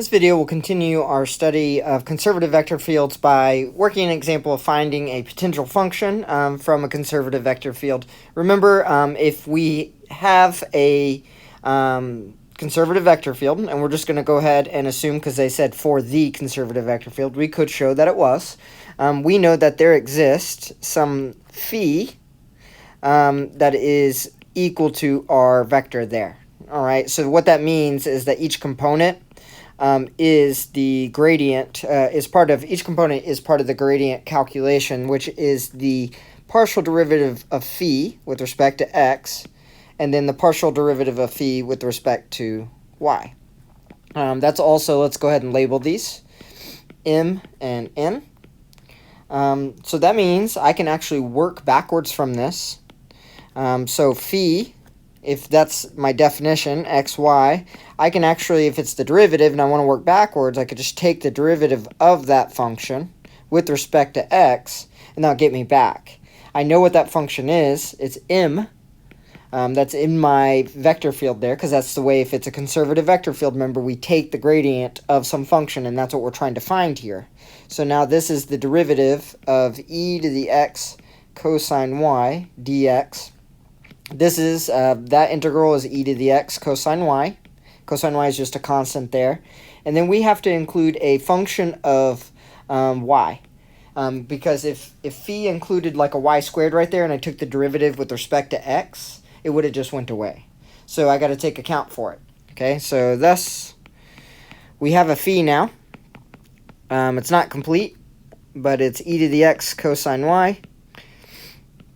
This video will continue our study of conservative vector fields by working an example of finding a potential function from a conservative vector field. Remember, if we have a conservative vector field, and we're just going to go ahead and assume, because they said for the conservative vector field, we could show that it was. We know that there exists some phi that is equal to our vector there. All right, so what that means is that each component is the gradient, each component is part of the gradient calculation, which is the partial derivative of phi with respect to x, and then the partial derivative of phi with respect to y. That's also, let's go ahead and label these, m and n. So that means I can actually work backwards from this. So phi, if that's my definition, x, y, I can actually, if it's the derivative and I want to work backwards, I could just take the derivative of that function with respect to x, and that'll get me back. I know what that function is. It's m. That's in my vector field there, because that's the way, if it's a conservative vector field, remember, we take the gradient of some function, and that's what we're trying to find here. So now this is the derivative of e to the x cosine y dx. This is, that integral is e to the x cosine y. Cosine y is just a constant there. And then we have to include a function of y. Because if phi included like a y squared right there and I took the derivative with respect to x, it would have just went away. So I got to take account for it. Okay, so thus we have a phi now. It's not complete, but it's e to the x cosine y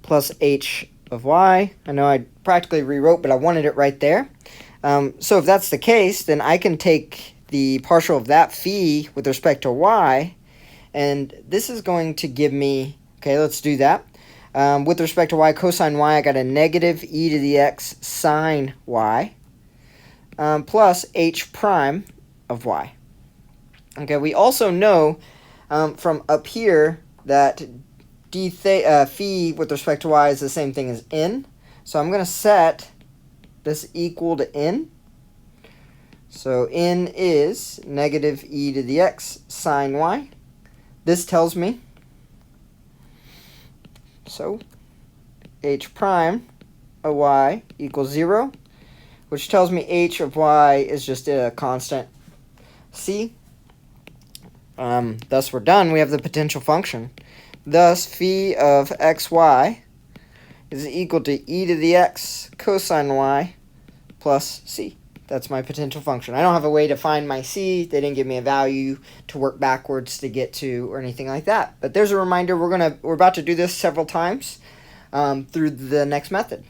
plus h of y. I know I practically rewrote, but I wanted it right there. So if that's the case, then I can take the partial of that phi with respect to y, and this is going to give me, okay, let's do that. With respect to y, cosine y, I got a negative e to the x sine y plus h prime of y. Okay, we also know from up here that phi with respect to y is the same thing as n. So I'm going to set this equal to n. So n is negative e to the x sine y. This tells me, so h prime of y equals 0, which tells me h of y is just a constant c. Thus we're done. We have the potential function. Thus phi of xy is equal to e to the x cosine y plus c. That's my potential function. I don't have a way to find my c. They didn't give me a value to work backwards to get to or anything like that. But there's a reminder. We're about to do this several times through the next method.